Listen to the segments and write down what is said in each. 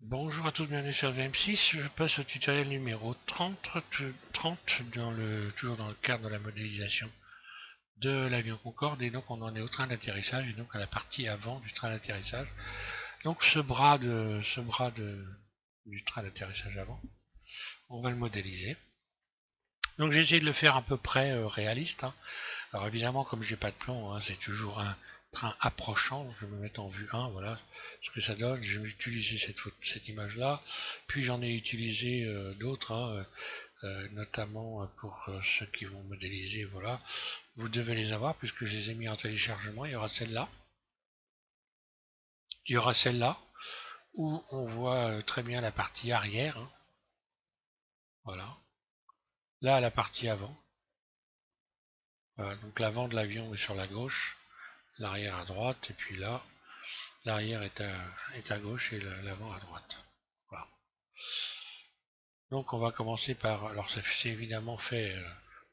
Bonjour à tous, bienvenue sur VM6. Je passe au tutoriel numéro 30 toujours dans le cadre de la modélisation de l'avion Concorde. Et donc on en est au train d'atterrissage et donc à la partie avant du train d'atterrissage. Donc du train d'atterrissage avant, on va le modéliser. Donc j'ai essayé de le faire à peu près réaliste, hein. Alors évidemment, comme j'ai pas de plan, hein, c'est toujours un train approchant. Je vais me mettre en vue 1, voilà ce que ça donne. Je vais utiliser cette image-là. Puis j'en ai utilisé d'autres, hein, notamment pour ceux qui vont modéliser. Voilà, vous devez les avoir puisque je les ai mis en téléchargement. Il y aura celle-là. Il y aura celle-là où on voit très bien la partie arrière, hein. Voilà. Là, la partie avant. Voilà, donc l'avant de l'avion est sur la gauche, l'arrière à droite, et puis là, l'arrière est à gauche et l'avant à droite. Voilà. Donc on va commencer par, alors c'est évidemment fait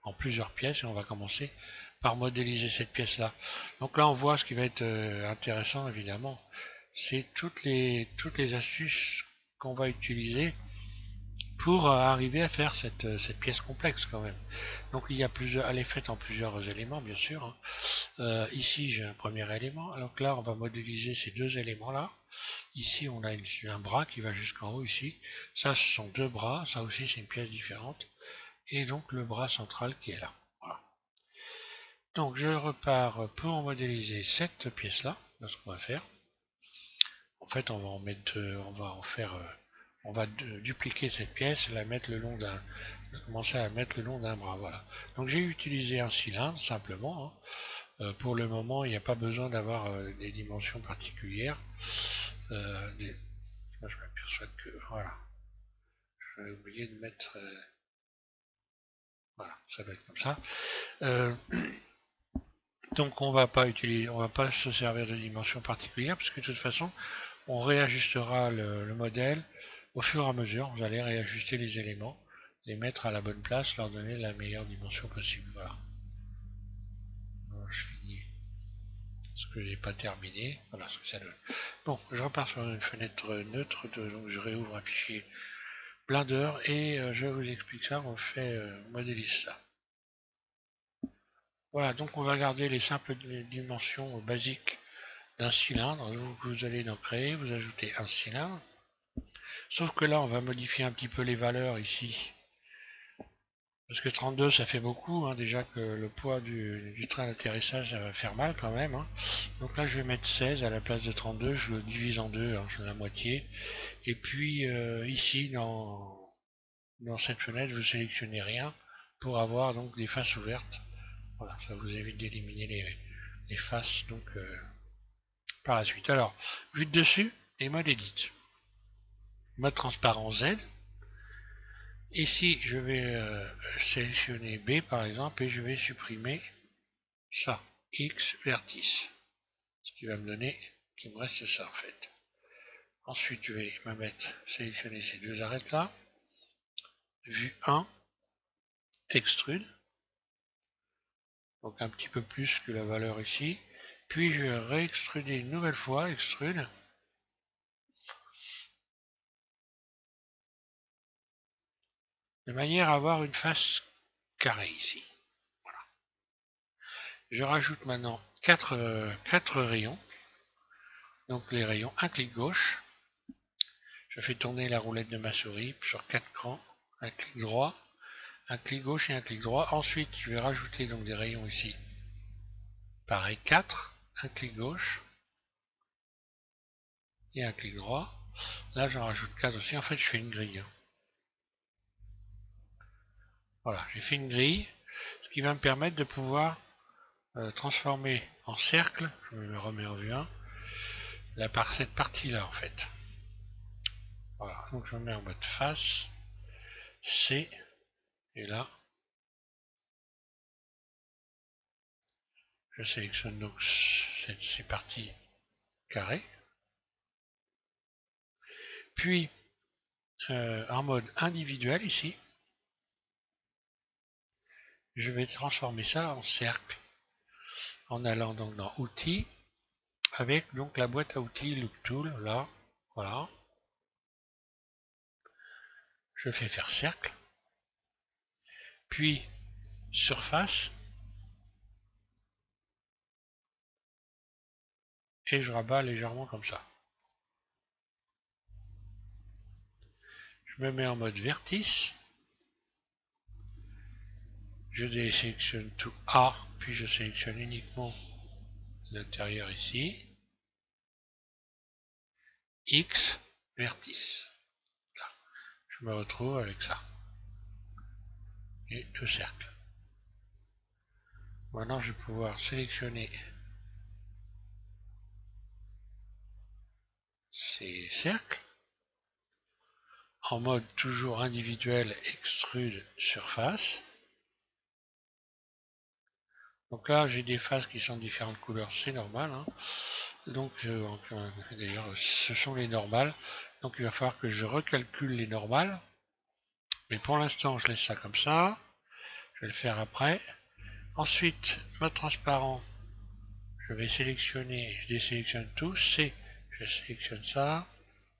en plusieurs pièces et on va commencer par modéliser cette pièce-là. Donc là on voit ce qui va être intéressant évidemment, c'est toutes les astuces qu'on va utiliser pour arriver à faire cette pièce complexe quand même. Donc il y a plusieurs, elle est faite en plusieurs éléments bien sûr, hein. Ici j'ai un premier élément, donc là on va modéliser ces deux éléments-là. Ici, on a un bras qui va jusqu'en haut ici. Ça, ce sont deux bras. Ça aussi, c'est une pièce différente. Et donc, le bras central qui est là. Voilà. Donc, je repars pour modéliser cette pièce-là. Ce qu'on va faire. En fait, on va en mettre, on va en faire, on va dupliquer cette pièce et la mettre le long commencer à mettre le long d'un bras. Voilà. Donc, j'ai utilisé un cylindre simplement, hein. Pour le moment, il n'y a pas besoin d'avoir des dimensions particulières. Là, je m'aperçois que voilà. J'avais oublié de mettre. Voilà, ça doit être comme ça. Euh, donc on va pas se servir de dimensions particulières, puisque de toute façon, on réajustera le modèle au fur et à mesure. Vous allez réajuster les éléments, les mettre à la bonne place, leur donner la meilleure dimension possible. Voilà. Alors, je finis ce que j'ai pas terminé. Voilà ce que ça donne. Bon, je repars sur une fenêtre neutre, donc je réouvre un fichier Blender et je vous explique ça. On fait modélise ça. Voilà, donc on va garder les simples dimensions basiques d'un cylindre. Donc vous allez donc créer, vous ajoutez un cylindre. Sauf que là, on va modifier un petit peu les valeurs ici. Parce que 32, ça fait beaucoup, hein, déjà que le poids du train d'atterrissage, ça va faire mal quand même, hein. Donc là, je vais mettre 16 à la place de 32, je le divise en deux, hein, je fais la moitié. Et puis ici, dans cette fenêtre, vous sélectionnez rien pour avoir donc des faces ouvertes. Voilà, ça vous évite d'éliminer les faces donc par la suite. Alors, vue de dessus et mode edit. Mode transparent Z. Ici, je vais sélectionner B par exemple et je vais supprimer ça, X vertice. Ce qui va me donner qu'il me reste ça en fait. Ensuite, je vais sélectionner ces deux arêtes là. Vue 1, extrude. Donc un petit peu plus que la valeur ici. Puis je vais réextruder une nouvelle fois, extrude. De manière à avoir une face carrée ici. Voilà. Je rajoute maintenant 4 rayons. Donc les rayons, un clic gauche. Je fais tourner la roulette de ma souris sur 4 crans. Un clic droit, un clic gauche et un clic droit. Ensuite, je vais rajouter donc des rayons ici. Pareil, 4, un clic gauche et un clic droit. Là, j'en rajoute 4 aussi. En fait, je fais une grille. Voilà, j'ai fait une grille, ce qui va me permettre de pouvoir transformer en cercle, je me remets en vue 1, cette partie-là en fait. Voilà, donc je me mets en mode face, C, et là, je sélectionne donc ces parties carrées. Puis, en mode individuel ici, je vais transformer ça en cercle en allant donc dans Outils, avec donc la boîte à outils Loop Tool, là, voilà. je fais faire cercle, puis surface, et je rabats légèrement comme ça. Je me mets en mode vertice, je désélectionne tout A, puis je sélectionne uniquement l'intérieur ici, X, vertice. Là, je me retrouve avec ça, et deux cercles. Maintenant, je vais pouvoir sélectionner ces cercles en mode toujours individuel, extrude surface. Donc là, j'ai des faces qui sont de différentes couleurs, c'est normal, hein. Donc, d'ailleurs, ce sont les normales. Donc, il va falloir que je recalcule les normales. Mais pour l'instant, je laisse ça comme ça. Je vais le faire après. Ensuite, mode transparent, je vais sélectionner, je désélectionne tout. C, je sélectionne ça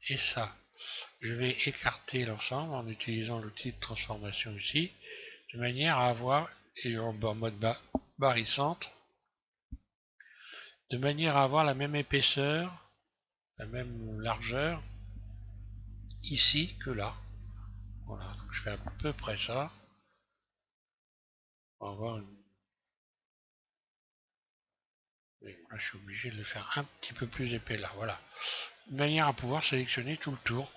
et ça. Je vais écarter l'ensemble en utilisant l'outil de transformation ici, de manière à avoir, et en mode barycentre, de manière à avoir la même épaisseur, la même largeur ici que là. Voilà, donc je fais à peu près ça. On va avoir une... Là, je suis obligé de le faire un petit peu plus épais là, voilà. De manière à pouvoir sélectionner tout le tour.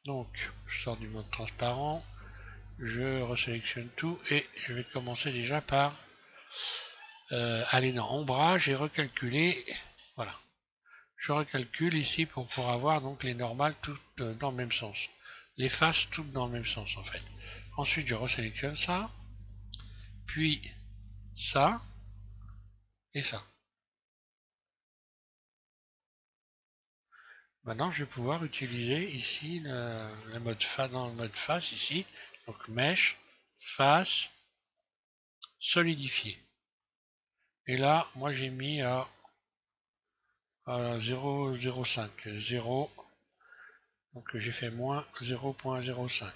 Donc, je sors du mode transparent, je resélectionne tout et je vais commencer déjà par aller dans ombrage et recalculer. Voilà. Je recalcule ici pour pouvoir avoir donc les normales toutes dans le même sens. Les faces toutes dans le même sens en fait. Ensuite, je resélectionne ça, puis ça et ça. Maintenant, je vais pouvoir utiliser ici le mode face dans le mode face ici. Donc mèche, face, solidifier. Et là, moi j'ai mis à 0,05. 0. Donc j'ai fait moins 0,05.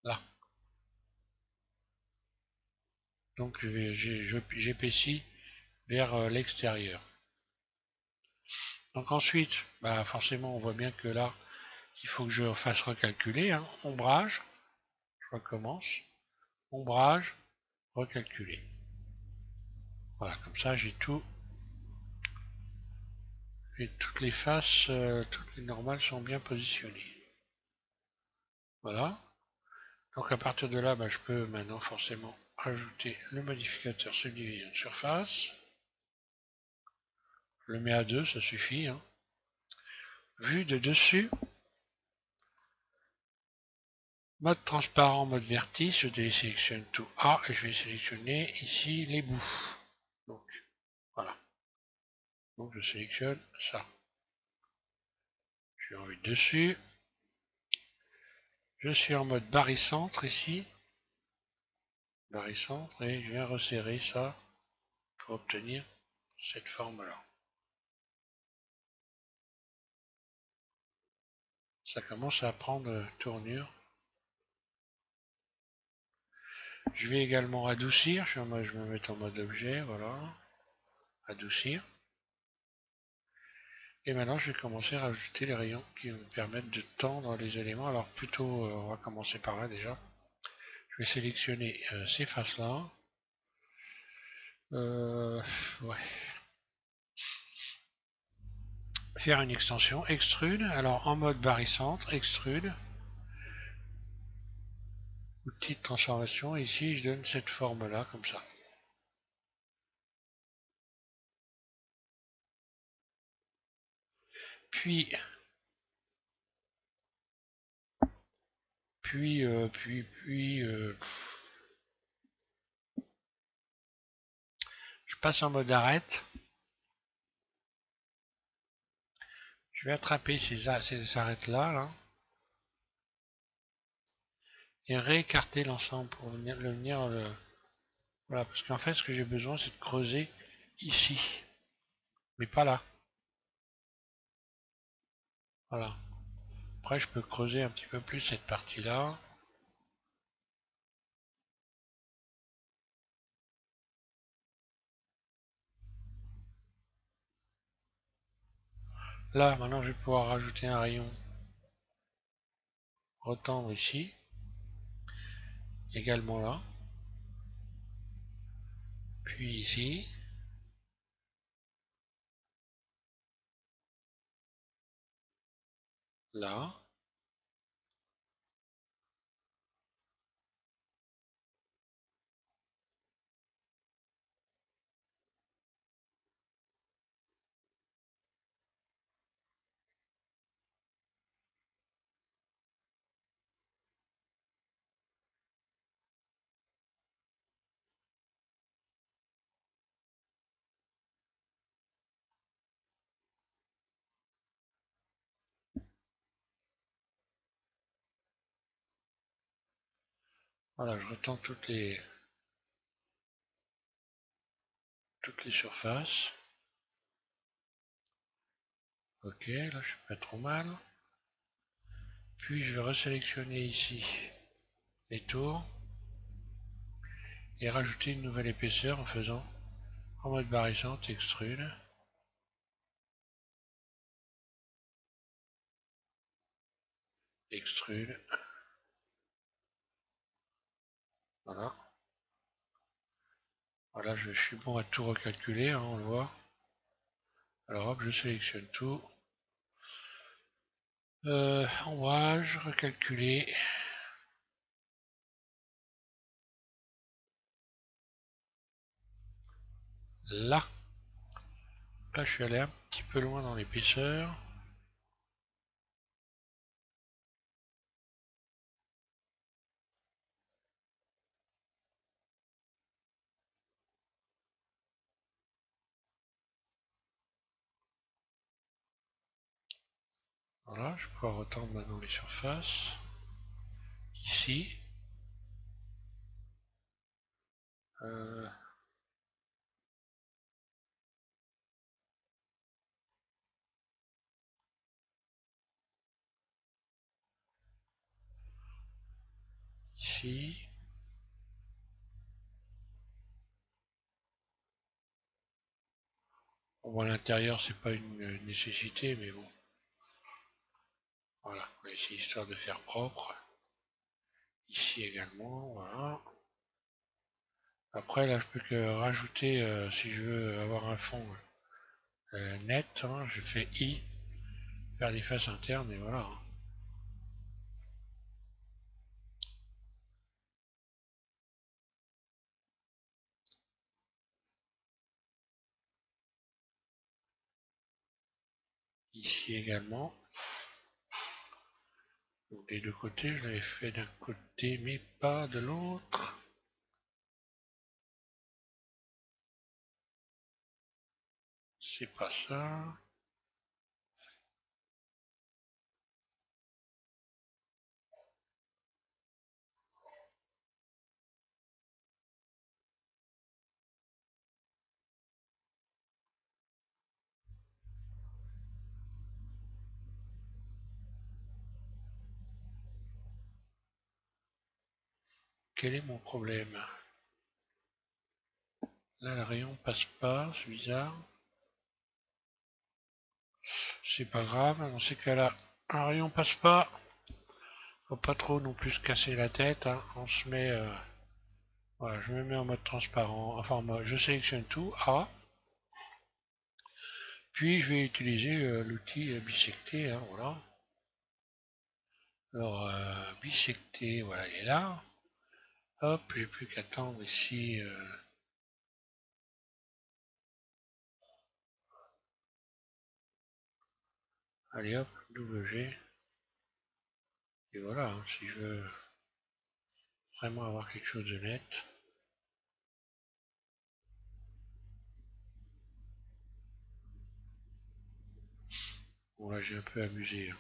Là. Donc j'épaissis vers l'extérieur. Donc ensuite, bah forcément on voit bien que là, il faut que je fasse recalculer, hein. Ombrage, je recommence, ombrage, recalculer. Voilà, comme ça j'ai tout, et toutes les faces, toutes les normales sont bien positionnées. Voilà. Donc à partir de là, bah, je peux maintenant forcément ajouter le modificateur subdivision de surface. Je le mets à 2, ça suffit, hein. Vue de dessus, mode transparent, mode vertice, je désélectionne tout A et je vais sélectionner ici les bouts. Donc voilà. Donc je sélectionne ça. Je suis en vue de dessus. Je suis en mode barycentre ici. Barycentre et je viens resserrer ça pour obtenir cette forme-là. Ça commence à prendre tournure. Je vais également adoucir, je me mets en mode objet, voilà, adoucir. Et maintenant je vais commencer à rajouter les rayons qui me permettent de tendre les éléments. Alors plutôt, on va commencer par là déjà. Je vais sélectionner ces faces-là. Ouais. Faire une extension, extrude, alors en mode barycentre, extrude. Outil de transformation, ici je donne cette forme-là, comme ça. Puis, je passe en mode arête. Je vais attraper ces arêtes-là, là, et réécarter l'ensemble pour venir voilà, parce qu'en fait, ce que j'ai besoin, c'est de creuser ici, mais pas là. Voilà. Après, je peux creuser un petit peu plus cette partie-là. Là, maintenant, je vais pouvoir rajouter un rayon retendre ici, également là, puis ici, là. Voilà, je retends toutes les surfaces. Ok, là je suis pas trop mal. Puis je vais resélectionner ici les tours et rajouter une nouvelle épaisseur en faisant en mode barycentre, extrude. Extrude. Voilà. Voilà, je suis bon à tout recalculer, hein, on le voit. Alors hop, je sélectionne tout. Ombrage, recalculer. Là. Là, je suis allé un petit peu loin dans l'épaisseur. Voilà, je vais pouvoir retendre maintenant les surfaces. Ici. Euh, ici. Bon, à l'intérieur, c'est pas une nécessité, mais bon. Voilà, ici, histoire de faire propre. Ici également, voilà. Après, là, je peux que rajouter, si je veux avoir un fond net, hein, je fais I, faire des faces internes, et voilà. Hein. Ici également. Donc, des deux côtés, je l'avais fait d'un côté, mais pas de l'autre. C'est pas ça. Quel est mon problème? Là, le rayon passe pas, c'est bizarre. C'est pas grave, dans ces cas-là, un rayon passe pas. Faut pas trop non plus se casser la tête. Hein. On se met, voilà, je me mets en mode transparent. Enfin, je sélectionne tout, A. Puis je vais utiliser l'outil bisecter. Hein, voilà. Alors, bisecter, voilà, il est là. Hop, j'ai plus qu'à attendre ici. Allez hop, WG. Et voilà, hein, si je veux vraiment avoir quelque chose de net. Bon là j'ai un peu abusé hein,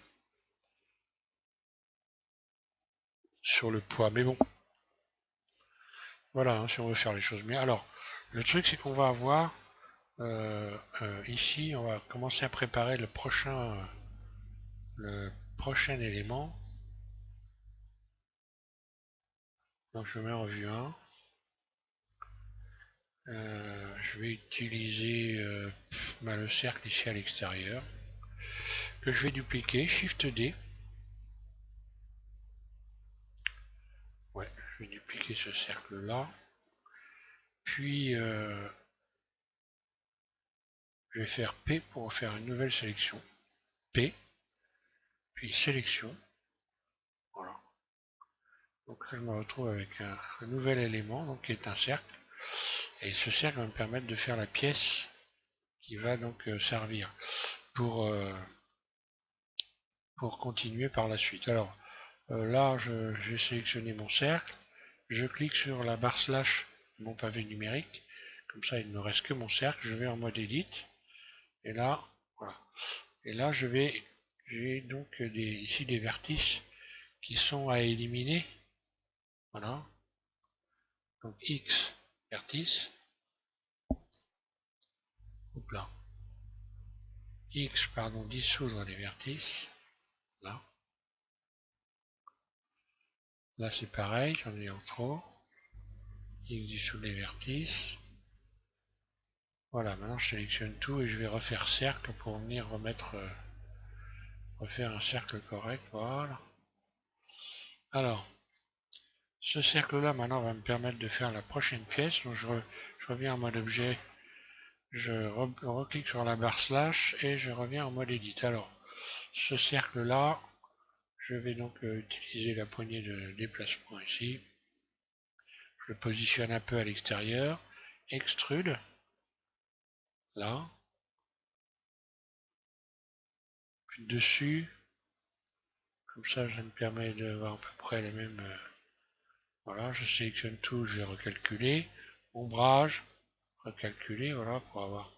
sur le poids, mais bon, voilà, hein, si on veut faire les choses bien. Alors, le truc c'est qu'on va avoir ici, on va commencer à préparer le prochain élément. Donc je mets en vue 1. Je vais utiliser le cercle ici à l'extérieur, que je vais dupliquer, Shift D. Ouais, je vais dupliquer ce cercle là. Puis je vais faire P pour faire une nouvelle sélection. P, puis sélection. Voilà. Donc là je me retrouve avec un nouvel élément, donc qui est un cercle. Et ce cercle va me permettre de faire la pièce qui va donc servir pour continuer par la suite. Alors là, j'ai sélectionné mon cercle, je clique sur la barre slash de mon pavé numérique, comme ça il ne me reste que mon cercle, je vais en mode edit, et là, voilà. Et là j'ai donc ici des vertices qui sont à éliminer, voilà. Donc X vertice, hop là. X, pardon, dissoudre les vertices, là. Là c'est pareil, j'en ai en trop. X dissoudre les vertices. Voilà, maintenant je sélectionne tout et je vais refaire cercle pour venir refaire un cercle correct, voilà. Alors, ce cercle-là maintenant va me permettre de faire la prochaine pièce, donc je reviens en mode objet, je reclique sur la barre slash et je reviens en mode edit. Alors, ce cercle-là, je vais donc utiliser la poignée de déplacement ici, je le positionne un peu à l'extérieur, extrude, là, puis dessus, comme ça me permet de voir à peu près les mêmes... voilà, je sélectionne tout, je vais recalculer, ombrage, recalculer, voilà, pour avoir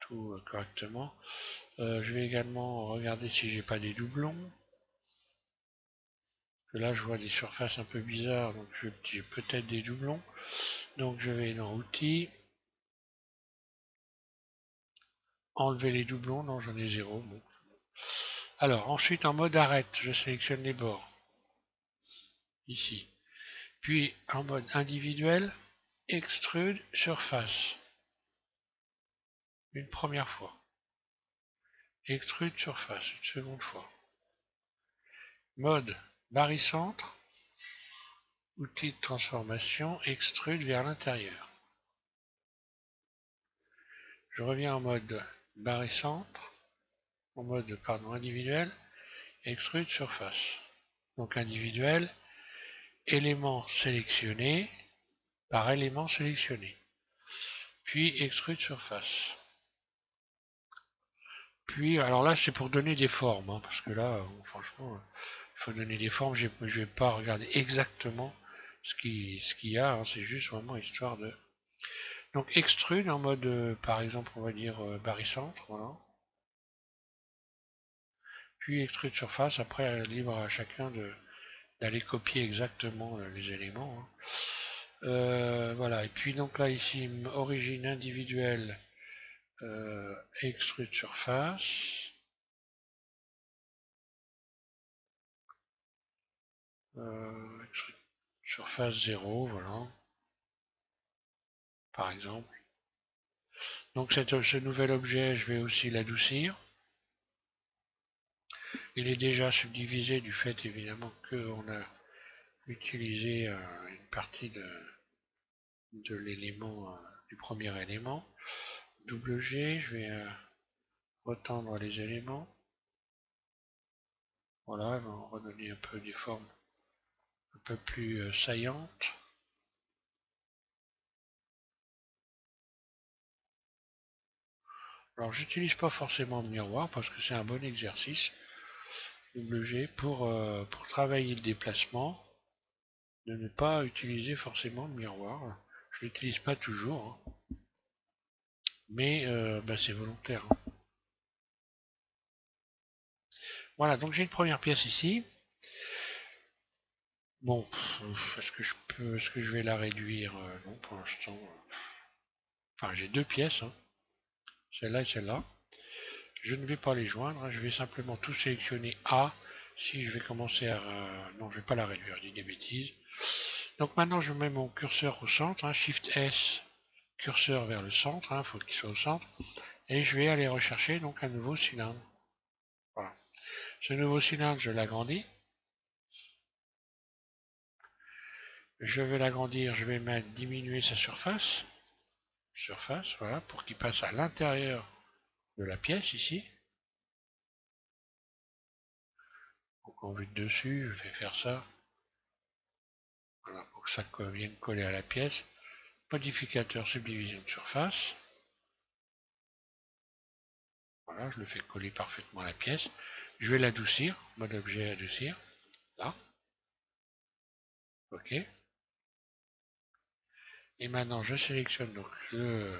tout correctement. Je vais également regarder si j'ai pas des doublons. Que là, je vois des surfaces un peu bizarres, donc j'ai peut-être des doublons. Donc je vais dans Outils, enlever les doublons, non, j'en ai zéro. Bon. Alors, ensuite, en mode arrête, je sélectionne les bords, ici. Puis, en mode individuel, extrude surface. Une première fois. Extrude surface, une seconde fois. Mode barycentre, outil de transformation, extrude vers l'intérieur. Je reviens en mode barycentre, en mode individuel, extrude surface. Donc individuel, élément sélectionné par élément sélectionné. Puis extrude surface. Puis, alors là c'est pour donner des formes, hein, parce que là, franchement, il faut donner des formes, je ne vais pas regarder exactement ce qu'il y a, hein, c'est juste vraiment histoire de... Donc extrude en mode, par exemple, on va dire barycentre, voilà. Puis extrude surface, après libre à chacun d'aller copier exactement les éléments, hein. Voilà, et puis donc là ici, origine individuelle, extrude surface. Extrude surface 0, voilà, par exemple. Donc ce nouvel objet, je vais aussi l'adoucir. Il est déjà subdivisé du fait évidemment qu'on a utilisé une partie de l'élément, du premier élément. Double G, je vais retendre les éléments. Voilà, on va redonner un peu des formes un peu plus saillantes. Alors j'utilise pas forcément le miroir parce que c'est un bon exercice. Double G pour travailler le déplacement, de ne pas utiliser forcément le miroir. Je l'utilise pas toujours, hein, mais c'est volontaire, hein. Voilà, donc j'ai une première pièce ici. Bon, est-ce que je vais la réduire? Non, pour l'instant. Enfin, j'ai deux pièces, hein, celle-là et celle-là. Je ne vais pas les joindre, hein, je vais simplement tout sélectionner A. Si je vais commencer à... non, je ne vais pas la réduire, je dis des bêtises. Donc maintenant, je mets mon curseur au centre, hein, Shift S, curseur vers le centre, il faut qu'il soit au centre. Et je vais aller rechercher donc un nouveau cylindre. Voilà. Ce nouveau cylindre, je l'agrandis. Je vais l'agrandir, je vais mettre diminuer sa surface. Surface, voilà, pour qu'il passe à l'intérieur de la pièce ici. Donc en vue de dessus, je vais faire ça. Voilà, pour que ça vienne coller à la pièce. Modificateur subdivision de surface. Voilà, je le fais coller parfaitement à la pièce. Je vais l'adoucir, mode objet adoucir. Là. OK. Et maintenant, je sélectionne donc le...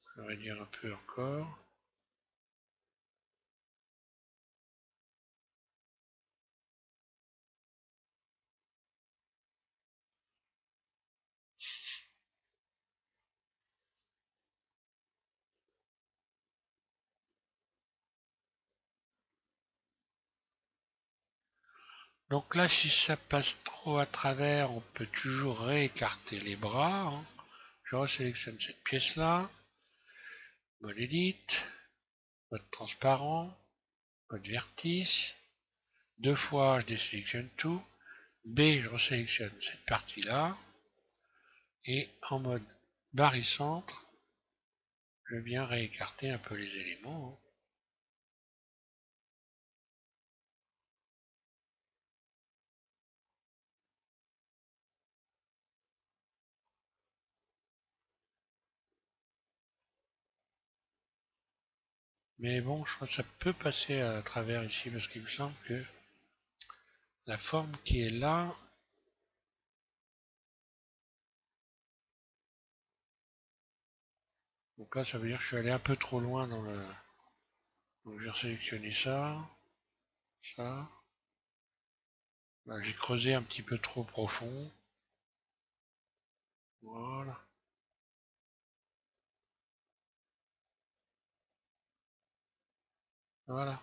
Je vais réduire un peu encore. Donc là, si ça passe trop à travers, on peut toujours réécarter les bras, hein. Je resélectionne cette pièce-là. Mode Edit. Mode transparent. Mode vertice. Deux fois, je désélectionne tout. B, je resélectionne cette partie-là. Et en mode barycentre, je viens réécarter un peu les éléments, hein. Mais bon, je crois que ça peut passer à travers ici parce qu'il me semble que la forme qui est là, donc là ça veut dire que je suis allé un peu trop loin dans le... Donc je vais sélectionner ça, ça. Là, j'ai creusé un petit peu trop profond. Voilà. Voilà.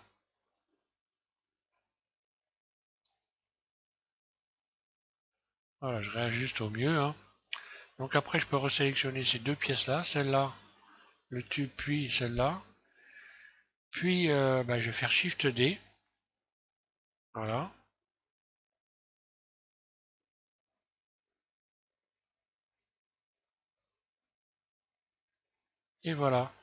Voilà, je réajuste au mieux, hein. Donc après je peux resélectionner ces deux pièces-là, celle-là, le tube, puis celle-là. Puis bah, je vais faire Shift D. Voilà. Et voilà.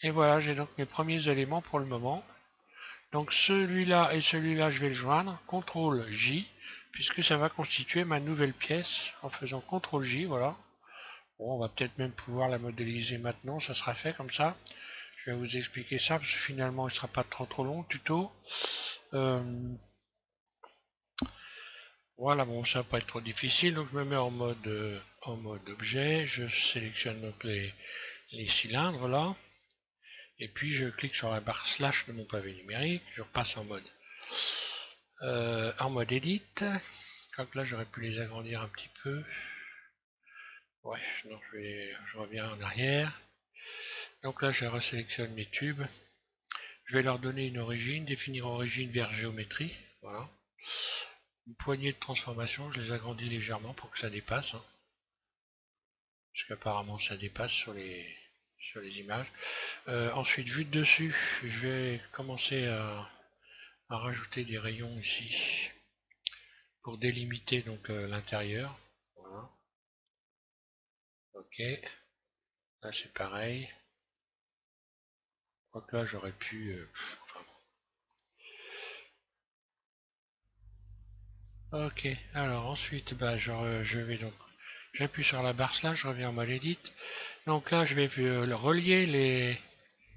Et voilà, j'ai donc mes premiers éléments pour le moment. Donc celui-là et celui-là, je vais le joindre. CTRL J, puisque ça va constituer ma nouvelle pièce en faisant CTRL J, voilà. Bon, on va peut-être même pouvoir la modéliser maintenant, ça sera fait comme ça. Je vais vous expliquer ça, parce que finalement, il ne sera pas trop long, tuto. Voilà, bon, ça va pas être trop difficile, donc je me mets en mode objet, je sélectionne donc les cylindres là, et puis je clique sur la barre slash de mon pavé numérique, je repasse en mode edit. Donc là, j'aurais pu les agrandir un petit peu. Ouais, donc je reviens en arrière. Donc là, je resélectionne mes tubes. Je vais leur donner une origine, définir origine vers géométrie. Voilà. Une poignée de transformation, je les agrandis légèrement pour que ça dépasse, hein. Parce qu'apparemment ça dépasse sur les images. Ensuite, vue de dessus, je vais commencer à rajouter des rayons ici pour délimiter donc l'intérieur. Voilà. Ok. Là c'est pareil. Quoique là j'aurais pu. Enfin, bon. Ok. Alors ensuite, bah, je vais donc. J'appuie sur la barre slash, je reviens en mode edit. Donc là je vais relier les.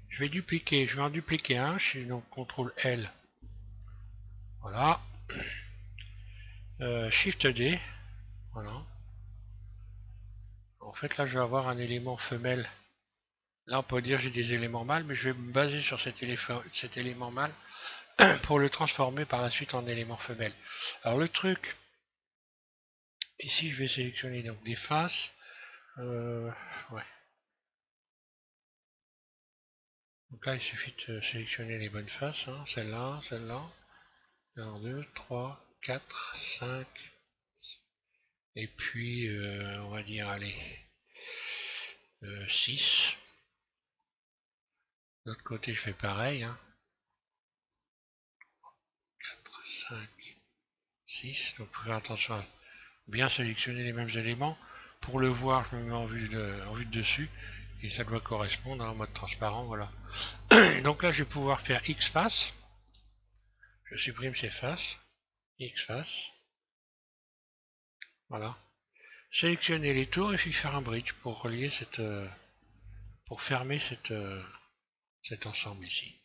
Je vais dupliquer. Je vais en dupliquer un. Je suis donc CTRL L. Voilà. Shift D. Voilà. En fait là je vais avoir un élément femelle. Là on peut dire j'ai des éléments mâles, mais je vais me baser sur cet élément mâle pour le transformer par la suite en élément femelle. Alors le truc, ici je vais sélectionner donc des faces. Ouais. Donc là il suffit de sélectionner les bonnes faces, hein. Celle-là, celle-là. 1, 2, 3, 4, 5. Et puis on va dire allez 6. De l'autre côté je fais pareil, hein. 4, 5, 6. Donc faut faire attention à bien sélectionner les mêmes éléments. Pour le voir, je me mets en vue de dessus. Et ça doit correspondre en mode transparent, voilà. Donc là, je vais pouvoir faire X face. Je supprime ces faces. X face. Voilà. Sélectionner les tours et puis faire un bridge pour relier pour fermer cet ensemble ici.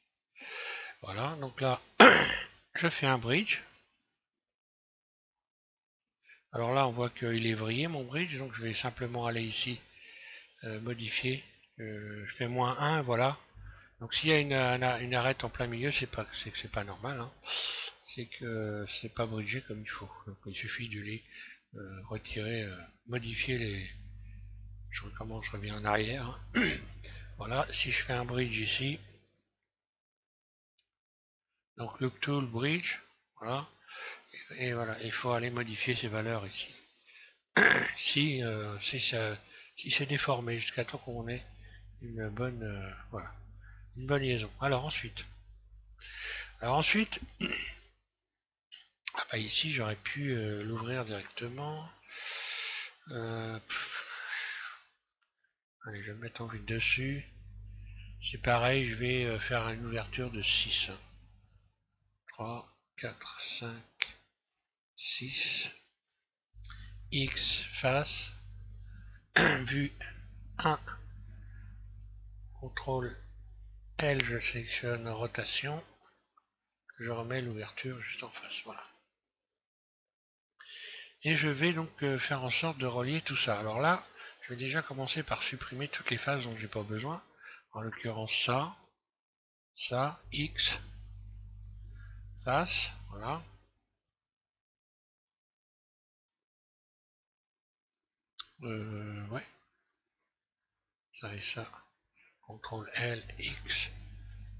Voilà. Donc là, je fais un bridge. Alors là, on voit qu'il est vrillé mon bridge, donc je vais simplement aller ici, modifier. Je fais -1, voilà. Donc s'il y a une arête en plein milieu, c'est que c'est pas normal, hein. C'est que c'est pas bridgé comme il faut. Donc il suffit de les retirer, modifier les. Je recommence, je reviens en arrière, hein. Voilà, si je fais un bridge ici, donc look tool bridge, voilà, et voilà, il faut aller modifier ces valeurs ici. Si c'est déformé jusqu'à temps qu'on ait une bonne, voilà, une bonne liaison. Alors ensuite, ah bah ici j'aurais pu l'ouvrir directement. Allez, je vais me mettre en vue dessus. C'est pareil, je vais faire une ouverture de 6. 3, 4, 5, 6. X face. Vue 1. CTRL L, je sélectionne rotation. Je remets l'ouverture juste en face. Voilà. Et je vais donc faire en sorte de relier tout ça. Alors là, je vais déjà commencer par supprimer toutes les phases dont j'ai pas besoin. En l'occurrence ça, X, face, voilà. Ouais, ça et ça. CTRL L, X,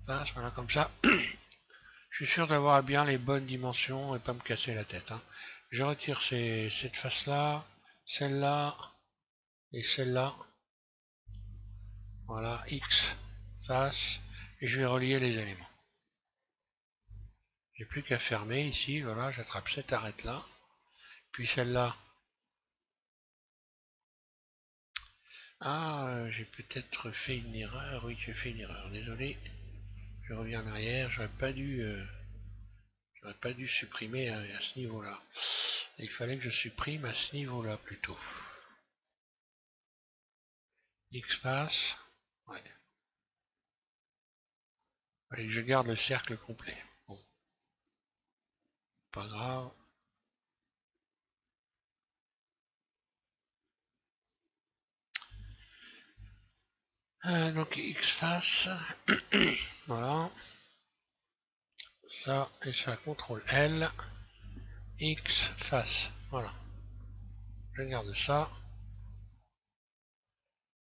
face, voilà comme ça. Je suis sûr d'avoir bien les bonnes dimensions et pas me casser la tête, hein. Je retire cette face-là, celle-là et celle-là. Voilà, X, face, et je vais relier les éléments. J'ai plus qu'à fermer ici, voilà, j'attrape cette arête-là, puis celle-là. Ah, j'ai peut-être fait une erreur, oui, j'ai fait une erreur, désolé. Je reviens en arrière, j'aurais pas dû supprimer à ce niveau-là. Il fallait que je supprime à ce niveau-là plutôt. X face, ouais. Allez, je garde le cercle complet. Bon, pas grave. Donc X face, voilà. Ça et ça, CTRL L, X face, voilà. Je garde ça.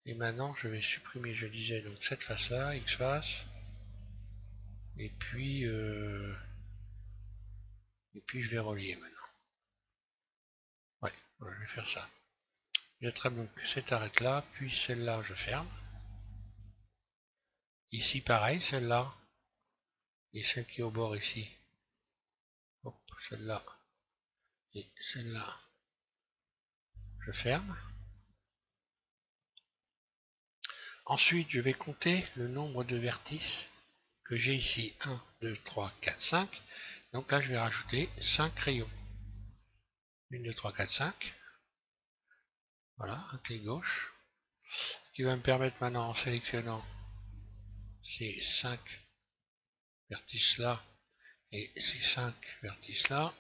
Et maintenant, je vais supprimer, je disais, donc cette face-là, X face. Et puis je vais relier maintenant. Ouais, voilà, je vais faire ça. J'attrape donc cette arête-là, puis celle-là, je ferme. Ici, pareil, celle-là. Et celle qui est au bord ici. Hop, celle-là. Et celle-là, je ferme. Ensuite, je vais compter le nombre de vertices que j'ai ici. 1, 2, 3, 4, 5. Donc là, je vais rajouter 5 crayons. 1, 2, 3, 4, 5. Voilà, un clic gauche. Ce qui va me permettre maintenant, en sélectionnant ces 5 vertices-là et ces 5 vertices-là,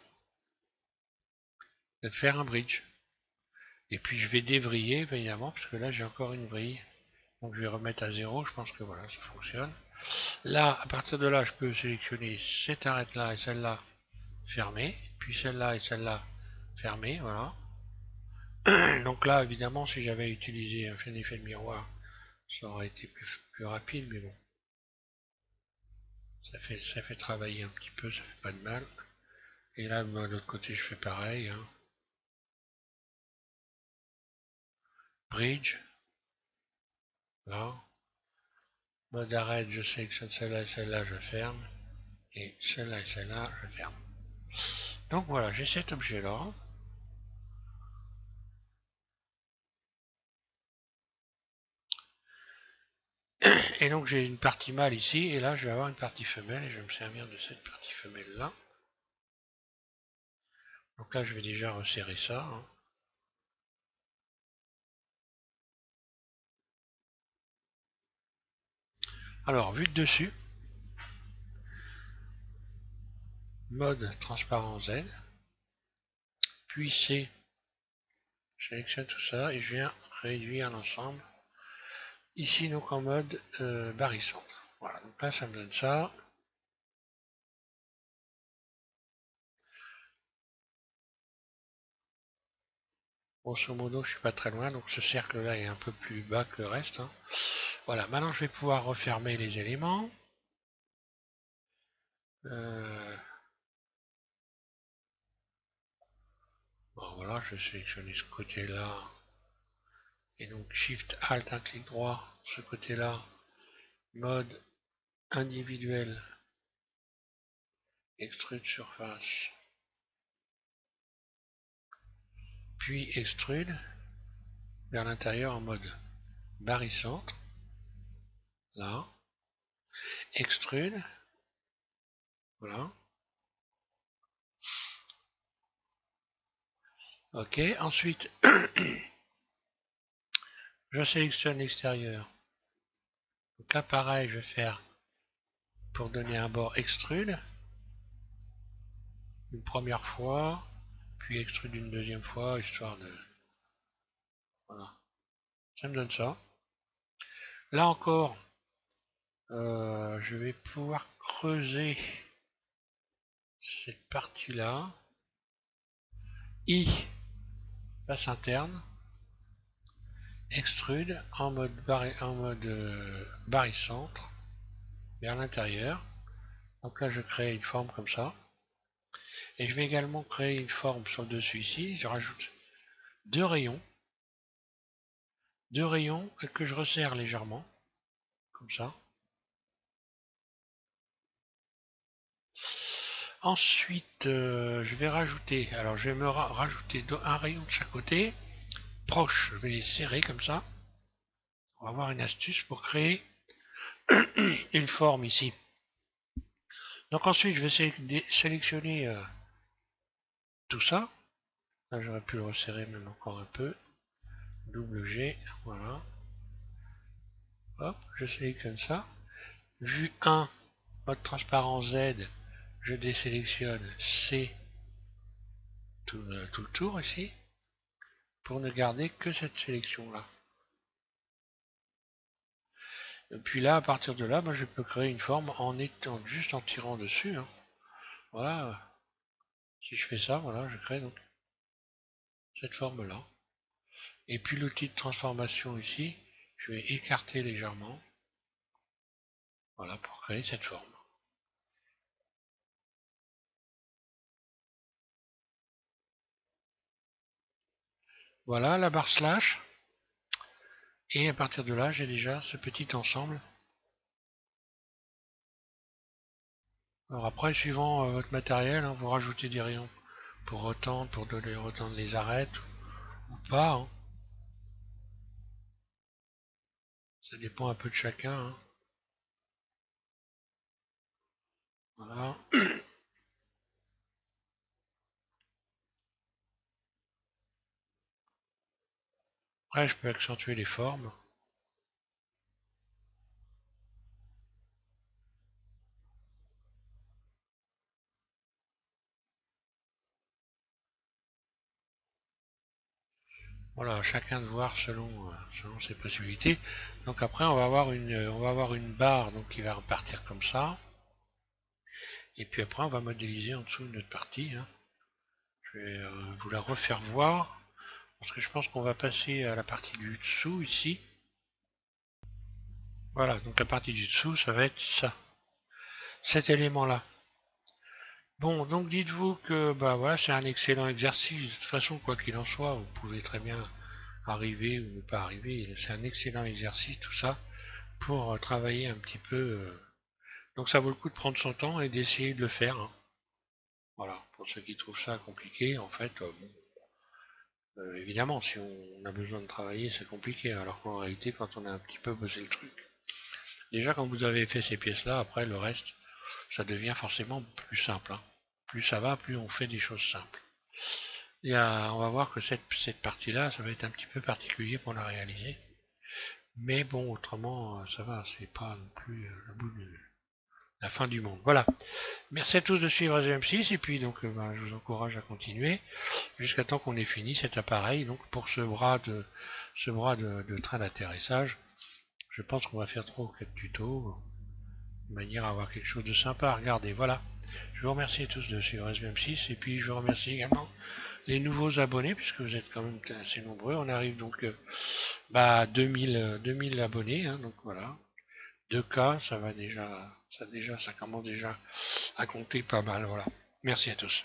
de faire un bridge. Et puis je vais dévriller, évidemment, parce que là, j'ai encore une vrille. Donc je vais remettre à 0, je pense que voilà, ça fonctionne. Là, à partir de là, je peux sélectionner cette arête-là et celle-là fermée, puis celle-là et celle-là fermées, voilà. Donc là, évidemment, si j'avais utilisé un effet de miroir, ça aurait été plus rapide, mais bon, ça fait travailler un petit peu, ça fait pas de mal. Et là, de l'autre côté, je fais pareil, hein. Bridge, là. Mode arrête, je sélectionne celle-là et celle-là, je ferme. Et celle-là et celle-là, je ferme. Donc voilà, j'ai cet objet-là. Et donc j'ai une partie mâle ici, et là je vais avoir une partie femelle, et je vais me servir de cette partie femelle-là. Donc là je vais déjà resserrer ça, hein. Alors, vue de dessus, mode transparent Z, puis C, je sélectionne tout ça, et je viens réduire l'ensemble. Ici donc en mode barycentre. Voilà, donc là ça me donne ça. Grosso modo, je suis pas très loin, donc ce cercle-là est un peu plus bas que le reste, hein. Voilà, maintenant je vais pouvoir refermer les éléments. Euh, bon, voilà, je vais sélectionner ce côté-là. Et donc Shift Alt, un clic droit, ce côté-là, mode individuel, extrude surface, puis extrude vers l'intérieur en mode barycentre, là, extrude, voilà. Ok, ensuite je sélectionne l'extérieur. Donc là pareil, je vais faire pour donner un bord extrude une première fois, puis extrude une deuxième fois, histoire de... Voilà, ça me donne ça. Là encore, je vais pouvoir creuser cette partie-là. I, face interne, extrude en mode, barycentre vers l'intérieur. Donc là, je crée une forme comme ça. Et je vais également créer une forme sur le dessus ici. Je rajoute deux rayons. Deux rayons que je resserre légèrement, comme ça. Ensuite, je vais rajouter, alors je vais me rajouter un rayon de chaque côté, proche, je vais les serrer comme ça. On va avoir une astuce pour créer une forme ici. Donc ensuite, je vais sélectionner tout ça. Là, j'aurais pu le resserrer même encore un peu. Double G, voilà. Hop, je sélectionne ça. Vue 1, mode transparent Z, je désélectionne C tout le tour ici, pour ne garder que cette sélection-là. Et puis là, à partir de là, bah, je peux créer une forme juste en tirant dessus, hein. Voilà. Si je fais ça, voilà, je crée donc cette forme-là. Et puis l'outil de transformation ici, je vais écarter légèrement. Voilà, pour créer cette forme. Voilà la barre slash. Et à partir de là, j'ai déjà ce petit ensemble. Alors après, suivant votre matériel, hein, vous rajoutez des rayons pour retendre, pour donner retendre les arêtes ou pas, hein. Ça dépend un peu de chacun, hein. Voilà. Après, je peux accentuer les formes. Voilà, chacun de voir selon ses possibilités. Donc après, on va avoir une barre donc, qui va repartir comme ça. Et puis après, on va modéliser en dessous notre partie, hein. Je vais vous la refaire voir. Parce que je pense qu'on va passer à la partie du dessous ici. Voilà, donc la partie du dessous, ça va être ça. Cet élément-là. Bon, donc dites-vous que bah voilà, c'est un excellent exercice. De toute façon, quoi qu'il en soit, vous pouvez très bien arriver ou ne pas arriver. C'est un excellent exercice tout ça pour travailler un petit peu. Donc ça vaut le coup de prendre son temps et d'essayer de le faire, hein. Voilà, pour ceux qui trouvent ça compliqué, en fait, bon, évidemment, si on a besoin de travailler, c'est compliqué. Alors qu'en réalité, quand on a un petit peu bossé le truc, déjà quand vous avez fait ces pièces-là, après le reste, ça devient forcément plus simple, hein. Plus ça va, plus on fait des choses simples. On va voir que cette partie-là, ça va être un petit peu particulier pour la réaliser. Mais bon, autrement, ça va, c'est pas non plus le bout de la fin du monde. Voilà. Merci à tous de suivre SM6 et puis donc je vous encourage à continuer jusqu'à temps qu'on ait fini cet appareil. Donc pour ce bras de train d'atterrissage, je pense qu'on va faire 3 ou 4 tutos de manière à avoir quelque chose de sympa à regarder. Voilà. Je vous remercie à tous de suivre SM6 et puis je vous remercie également les nouveaux abonnés puisque vous êtes quand même assez nombreux. On arrive donc à 2000 abonnés, hein, donc voilà. 2K, ça commence déjà à compter pas mal, voilà. Merci à tous.